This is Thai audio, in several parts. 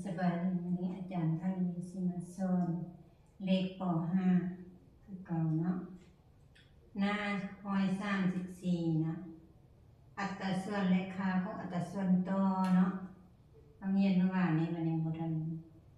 สบายดีวันนี้อาจารย์ท่านมีสิมาสอนเลขป .5 คือเก่าเนาะหน้า134นะอัตราส่วนเลขค่าของอัตราส่วนต่อเนาะเราเรียนเมื่อวานนี้มันยังบ่ทัน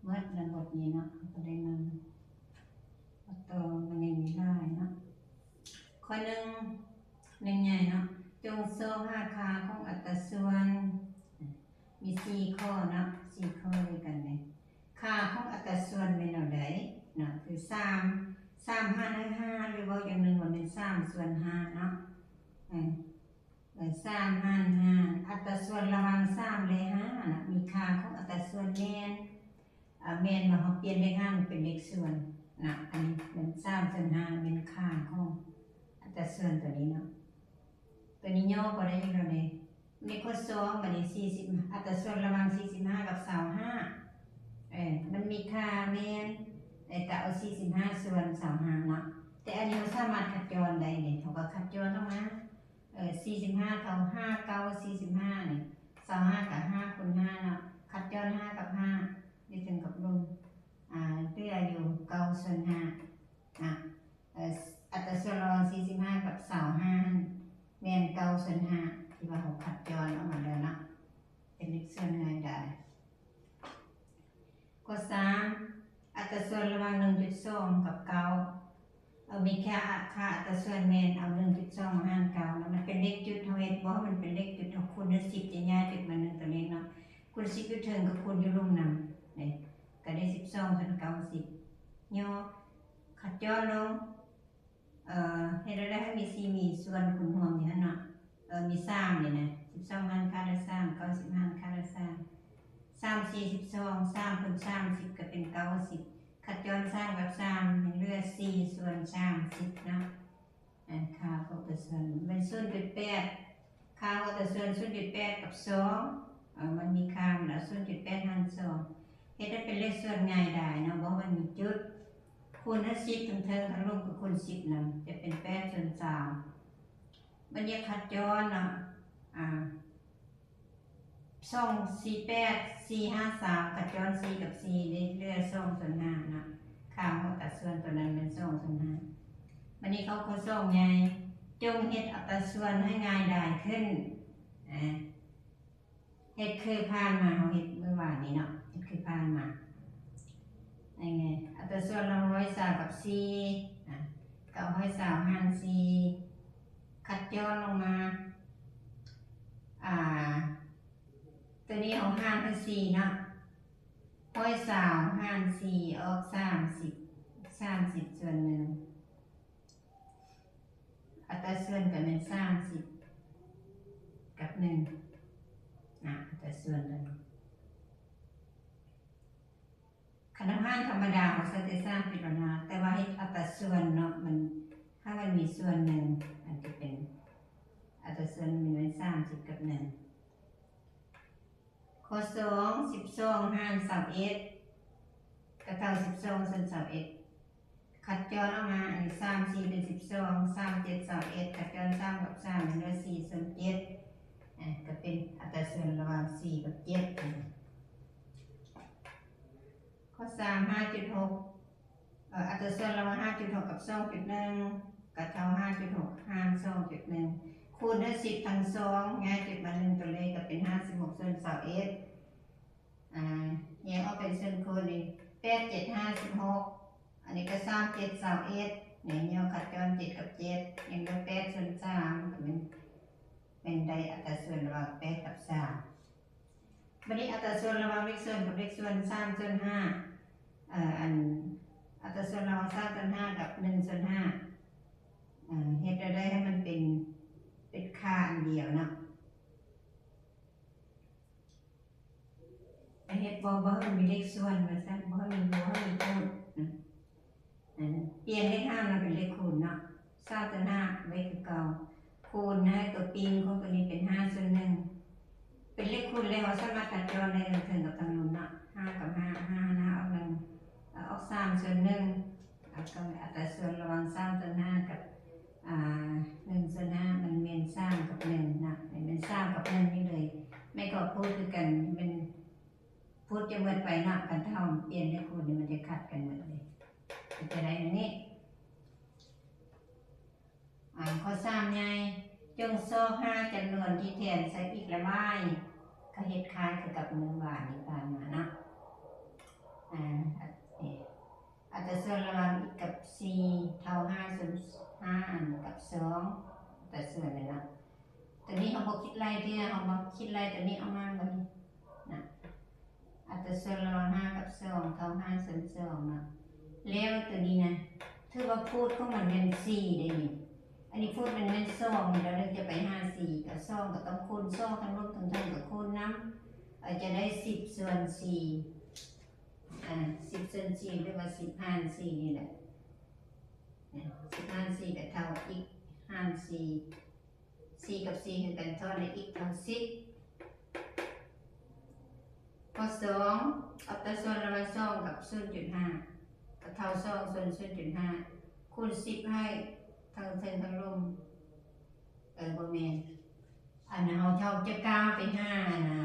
เมื่อในบทนี้เนาะก็ได้นำต่อมันยังไม่ได้เนาะข้อหนึ่งใหญ่เนาะจงโซ่5ค่าของอัตราส่วนมี4ข้อเนาะ4ข้อด้วยกันเลยค่าของอัตราส่วนเป็นเท่าใดเนาะคือ3/5 หรือว่าอย่างหนึ่งว่าเป็น3/5เนาะ3/5อัตราส่วนระหว่าง3และ5นะมีค่าของอัตราส่วนแม่นมาเฮาเปลี่ยนเลข5เป็นเลขส่วนนะอันนี้เป็น3/5เป็นค่าของอัตราส่วนตัวนี้เนาะตัวนี้ย่อบ่ได้อย่างเดียวเลยในข้อ2บัดนี้40อัตราส่วนระหว่าง45กับ25มันมีค่าแม่นแต่ก็เอา45ส่วน25เนาะแต่อันนี้เราสามารถคัดย้อนได้เนี่ยเขาก็คัดย้อนออกมา45เท่า5 9 45นี่25กับ5คูณ5เนาะคัดย้อน5กับ5ได้ถึงกับลงเหลืออยู่9ส่วน5อัตราส่วนระหว่าง45กับ25แม่น9ส่วน5ที่ว่าเขาคัดย้อนออกมาแล้วเนาะเป็นเลขส่วนง่ายได้ข้อ3อัตราส่วนระหว่าง 1.2 กับ9มีค่าอัตราส่วนแม่นเอา 1.2 มาหาร9แล้วมันเป็นเลขจุดเฮาเฮ็ดบ่มันเป็นเลขจุดเฮาคูณด้วย10จะย้ายจุดมา1ตัวเลขเนาะคูณ10อยู่เทิงก็คูณอยู่ลุ่มนำนี่ก็ได้12ส่วน9 10ย่อคัดย้อนลงเฮ็ดได้ให้มี4มีส่วนคูณรวมอยู่หั่นเนาะมี3นี่นะ12หารค่าด้วย3 90หารค่าด้วย3 3 4 12 3คูณ3 10ก็เป็น90คัดย้อน3กับ3มันเหลือ4ส่วน30เนาะค่าของอัตราส่วนเป็น 0.8 ค่าของอัตราส่วน 0.8 กับ2มันมีค่าแล้ว 0.8 หาร2เฮ็ดได้เป็นเลขส่วนง่ายได้เนาะเพราะมันมีจุดคูณด้วย10ทั้งเทิงทั้งลบกับคูณ10นำจะเป็น8ส่วน3มันจะคัดย้อนเนาะ483คัดย้อน4กับ4ได้เหลือ2ส่วน5นะค่าของอัตราส่วนตัวนั้นเป็น2ส่วน5วันนี้เขาข้อ2ใหญ่จงเฮ็ดอัตราส่วนให้ง่ายได้ขึ้นเฮ็ดคือผ่านมาเฮาเฮ็ดเมื่อวานนี้เนาะเฮ็ดคือผ่านมาไงอัตราส่วน130กับ4930หาร4คัดย้อนลงมาตัวนี้เอาหารคือ4เนาะ130หาร4ออก30ส่วน1อัตราส่วนก็เป็น30กับ1อัตราส่วนนั้นขนมห้างธรรมดาของสเตซ่าพิจารณาแต่ว่าให้อัตราส่วนเนาะมันถ้ามันมีส่วนหนึ่งมันจะเป็นอัตราส่วนมันเป็น30กับ1ข้อ2 12หาร21ก็เท่า12ส่วน21คัดย้อนออกมาอันนี้3 4เป็น12 3 7 21คัดย้อน3กับ3เหลือ4ส่วน7ก็เป็นอัตราส่วนระหว่าง4กับ7ข้อ3 5.6อัตราส่วนระหว่าง 5.6 กับ 2.1 ก็เท่า 5.6 หาร 2.1 คูณด้วย10ทั้ง2ง่ายจุดมา1ตัวเลขก็เป็น56ส่วน21แยกออกเป็นส่วนคูณนี่8 7 56อันนี้ก็3 7 21เนี่ยย่อคัดย้อน7กับ7ยังได้8ส่วน3ก็เป็นได้อัตราส่วนระหว่าง8กับ3บัดนี้อัตราส่วนระหว่างเลขส่วนกับเลขส่วน3ส่วน5อันอัตราส่วนระหว่าง3ส่วน5กับ1ส่วน5เฮ็ดได้ให้มันเป็นค่าอันเดียวเนาะเฮ็ดบ่ให้มีเลขส่วนว่าซั่นบ่ให้มีคูณเปลี่ยนเลข5มาเป็นเลขคูณเนาะ3ส่วน5ไว้คือเก่าคูณให้ตัวปีนของตัวนี้เป็น5ส่วน1เป็นเลขคูณแล้วสามารถคัดย้อนได้ทั้งเทิงกับทั้งนู้นเนาะ5กับ5 5นะออก3ส่วน1ก็อัตราส่วนระหว่าง3ส่วน5กับ1ส่วน5มันเป็น3กับ1นะเป็น3กับ1นี่เลยไม่ก็พูดคือกันเป็นพู พูดจะหมดไปเนาะกันเท่าเปลี่ยนให้คูณนี่มันจะขัดกันหมดเลยจะได้อันนี้ข้อ3ไงจงซอก5จำนวนที่แทนใส่อีกละไม้ก็เฮ็ดคล้ายกับมือบาทนี่ตามมาเนาะอัตราส่วนระหว่างอีกกับ4เท่า5ส่วน5กับ2อัตราส่วนเลยนะตัวนี้เขาบอกคิดไล่ที่เขาบอกคิดไล่ตัวนี้เอามาแบบนี้นะอัตราส่วนระหว่าง5กับ2เท่า5ส่วน2นะแล้วตัวนี้นะถือว่าพูดของมันเป็น4ได้นี่อันนี้พูดเป็น2แล้วเราจะไป5 4กับ2ก็ต้องคูณ2ทั้งลบทั้งกับคูณน้ำจะได้10ส่วน4 10ส่วน4หรือว่า10หาร4นี่แหละ10หาร4ก็เท่าอีกหาร4 4กับ4คือกันทอดในอีกเท่า10ข้อ2อัตราส่วนระหว่าง2กับ 0.5 ก็เท่า2ส่วน 0.5 คูณ10ให้ทั้งเส้นทั้งลมบ่แม่นอันนั้นเราชอบจะก้าวไป5นะ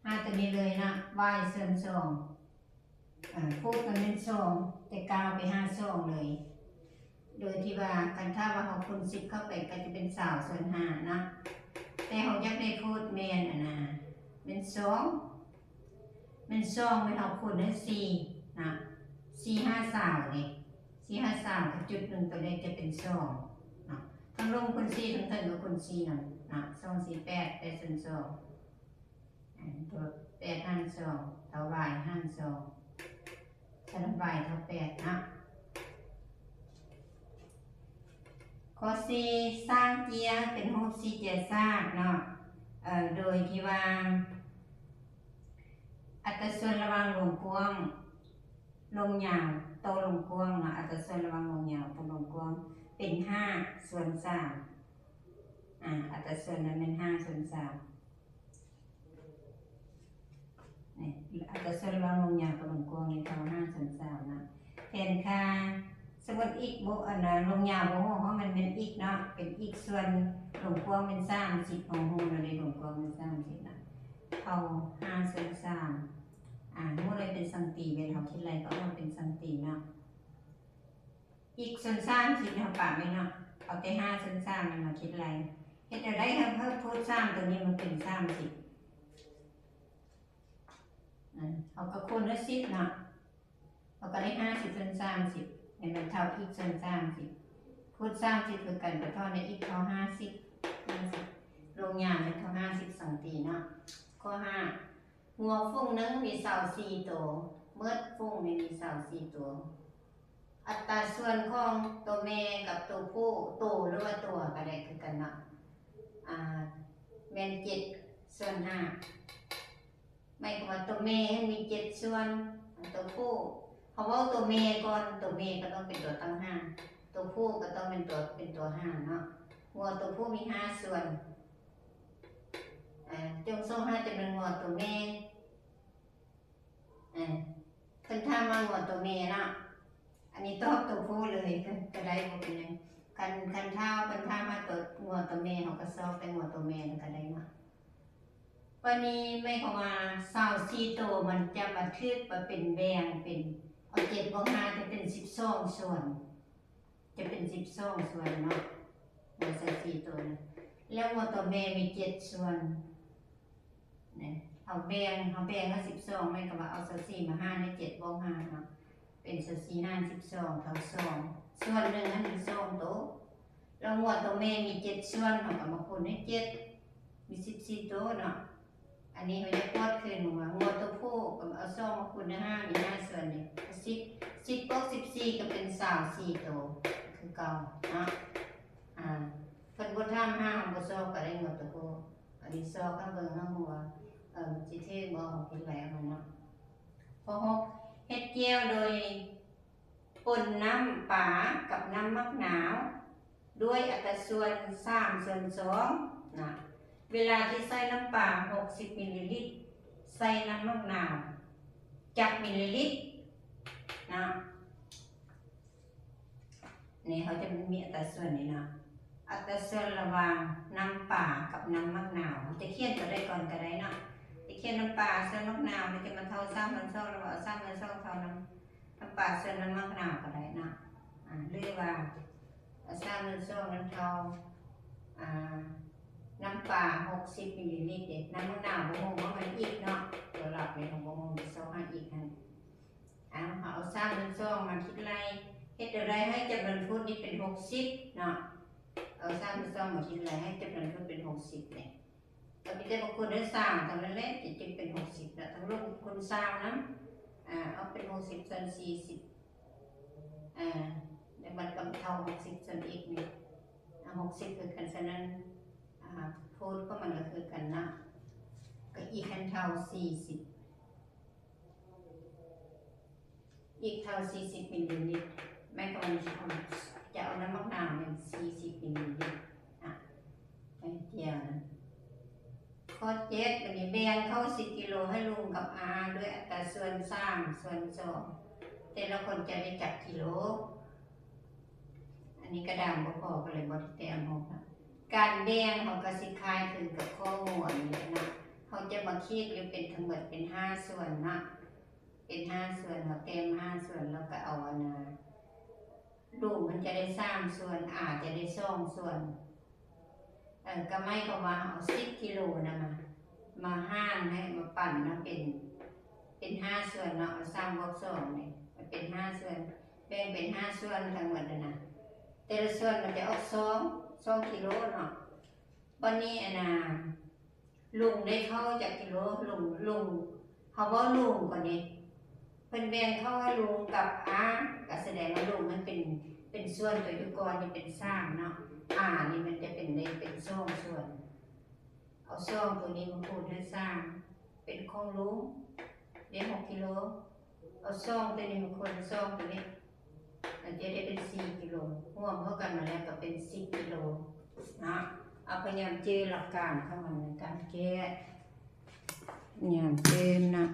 5ตัวนี้เลยนะ y ส่วน2พูดกันเป็น2แต่ก้าวไป5 2เลยโดยที่ว่ากันถ้าว่าเราคูณ10เข้าไปก็จะเป็น3ส่วน5นะแต่เราอยากได้พูดแม่นนะเป็น2เป็น2ไม่เอาคูณได้4นะ4 5 3นี่4 5 3กับจุด1ตัวเลขจะเป็น2นะทั้งลงคูณ4ทั้งต้นก็คูณ4นะ2 4 8 8ส่วน2ตัว8หาร2เท่า y หาร2ฉะนั้น y เท่า8นะข้อ4สร้างเกียร์เป็นรูปสี่เหลี่ยมซากเนาะโดยที่ว่าอัตราส่วนระหว่างลงกว้างลงยาวโตลงกว้างเนาะอัตราส่วนระหว่างลงยาวโตลงกว้างเป็น5ส่วน3อัตราส่วนนั้นเป็น5ส่วน3นี่อัตราส่วนระหว่างลงยาวโตลงกว้างนี่เท่า5ส่วน3นะแทนค่าสมมติอีกลงยาวเพราะมันเป็นอีกเนาะเป็นอีกส่วนลงกว้างเป็น30ของหูเราเลยลงกว้างเป็น30นะเท่า5ส่วน3หูเลยเป็นสังตีเป็นเขาคิดอะไรก็เอาเป็นสังตีเนาะอีกส่วน30เราปะไม่เนาะเอาแต่5ส่วน3มันมาคิดอะไรเฮ็ดอะไรครับเพิ่มพูด3ตัวนี้มันเป็น30เอาก็คูณด้วย10เนาะเราก็ได้50ส่วน30ให้มันเท่าอีกส่วน30คูณ30คือกันกับเท่าในอีกเท่า50ลงยาวเป็นเท่า50สังตีเนาะข้อ5หัวฟุ้งนึงมีเสา4ตัวเมื่อฟุ้งมีเสา4ตัวอัตราส่วนของตัวแม่กับตัวผู้ตัวหรือว่าตัวก็ได้คือกันเนาะแม่น7ส่วน5ไม่ก็ว่าตัวแม่มี7ส่วนตัวผู้เพราะว่าตัวเมย์ก่อนตัวเมย์ก็ต้องเป็นตัวตั้ง5ตัวผู้ก็ต้องเป็นตัว5เนาะหัวตัวผู้มี5ส่วนจงส่ง5จำนวนหัวตัวเมย์คันถ้ามาหัวตัวเมย์เนาะอันนี้ตอบตัวผู้เลยก็ได้บ่เป็นหยังคันถ้ามาตัวหัวตัวเมย์เขาก็สอบเป็นหัวตัวเมย์ก็ได้เนาะวันนี้ไม่เข้ามา24ตัวมันจะบันทึกมาเป็นแบ่งเป็นเอา7บวก5จะเป็น12ส่วนจะเป็น12ส่วนเนาะเราใส่4ตัวนะแล้วหัวตัวแม่มี7ส่วนเนี่ยเอาแบ่งก็12ไม่ก็ว่าเอา4มา5ใน7บวก5เนาะเป็น4หาร12เท่า2ส่วนหนึ่งนั้นเป็น2ตัวแล้วหัวตัวแม่มี7ส่วนเขาก็มาคูณให้7มี14ตัวเนาะอันนี้เขาจะกดขึ้นหัวตัวผู้กับเอา2มาคูณใน5มี5ส่วนนี่10บวก14ก็เป็น24ตัวคือเก่าเนาะเพิ่นบ่ทำ5ของบ่ซอกก็ได้หัวตัวผู้อันนี้ซอกข้างเบิ่งข้างหัวสิเทบ่ของคิดไว้เอาเนาะข้อ6เฮ็ดเจียวโดยป่นน้ำปลากับน้ำมะนาวด้วยอัตราส่วน3ส่วน2นะเวลาที่ใส่น้ำปลา60มิลลิลิตรใส่น้ำมะนาวจับมิลลิลิตรนะนี่เขาจะมีอัตราส่วนนี่นะอัตราส่วนระหว่างน้ำปลากับน้ำมะนาวจะเขียนตัวใดก่อนก็ได้นะ ตะเคียนน้ำปลาเส้นมะนาวมันจะมาเท่าซ้ำมันซ่องแล้วเอาซ้ำมันซ่องเท่าน้ำปลาเส้นน้ำมะนาวก็ได้นะเรียกว่าซ้ำมันซ่องน้ำเท่าน้ำปลา60 มิลลิลิตรเด็ดน้ำมะนาวบ่งว่ามันอีกเนาะตัวหลับในของบ่งจะซ่องให้อีกนะเอาซ้ำมันซ่องมาคิดไรเฮ็ดอะไรให้จำนวนฟุตนี้เป็น60เนาะเอาซ้ำมันซ่องมาคิดไรให้จำนวนฟุตเป็น60เนี่ยเราไปได้บางคนได้สร้างทำนั้นแหละจึงเป็น60นะทั้งลูกคนสร้างนะเอาเป็น60ส่วน40ในมันกำเท่า60ส่วนอีกนี่60คือกันฉะนั้นพูดก็มันก็คือกันนะก็อีกคันเท่า40อีกเท่า40 มิลลิลิตรแม่ก็มันจะเอาน้ำมะนาวเนี่ย40 มิลลิลิตรไปเที่ยวนะข้อ7วันนี้แบ่งเข้า10 กิโลให้ลุงกับอาด้วยอัตราส่วน3ส่วน2แต่ละคนจะได้จับกิโลอันนี้กระดานบ่พอก็เลยบ่ได้แต้ม6นะการแบ่งของกสิคายคือกับข้อมูลนี่นะเขาจะมาคิดหรือเป็นทั้งหมดเป็น5ส่วนนะเป็น5ส่วนเราเต็ม5ส่วนแล้วก็เอาลุงมันจะได้3ส่วนอาจะได้2ส่วนก็ไม่ก็ว่าเอา10 กิโลนะมาห้านให้มาปั่นนะเป็น5ส่วนเนาะ3 บวก 2เนี่ยมันเป็น5ส่วนแบ่งเป็น5ส่วนทั้งหมดนะแต่ละส่วนมันจะออก2 กิโลเนาะวันนี้ลุงได้เข้าจากกิโลลุงเขาว่าลุงก่อนนี้เป็นแบ่งเข้าให้ลุงกับอาก็แสดงว่าลุงมันเป็นส่วนตัวยุกรนี่เป็นสร้างเนาะนี่มันจะเป็นส่วนเอาซ่องตัวนี้มาคูณให้สร้างเป็นของลุงได้6 กิโลเอาซ่องตัวนี้มาคูณซ่องตัวนี้มันจะได้เป็น4 กิโลร่วมเข้ากันมาแล้วก็เป็น10 กิโลนะเอาพยายามเจอหลักการเข้ามาในการแก้พยายามเจอนะ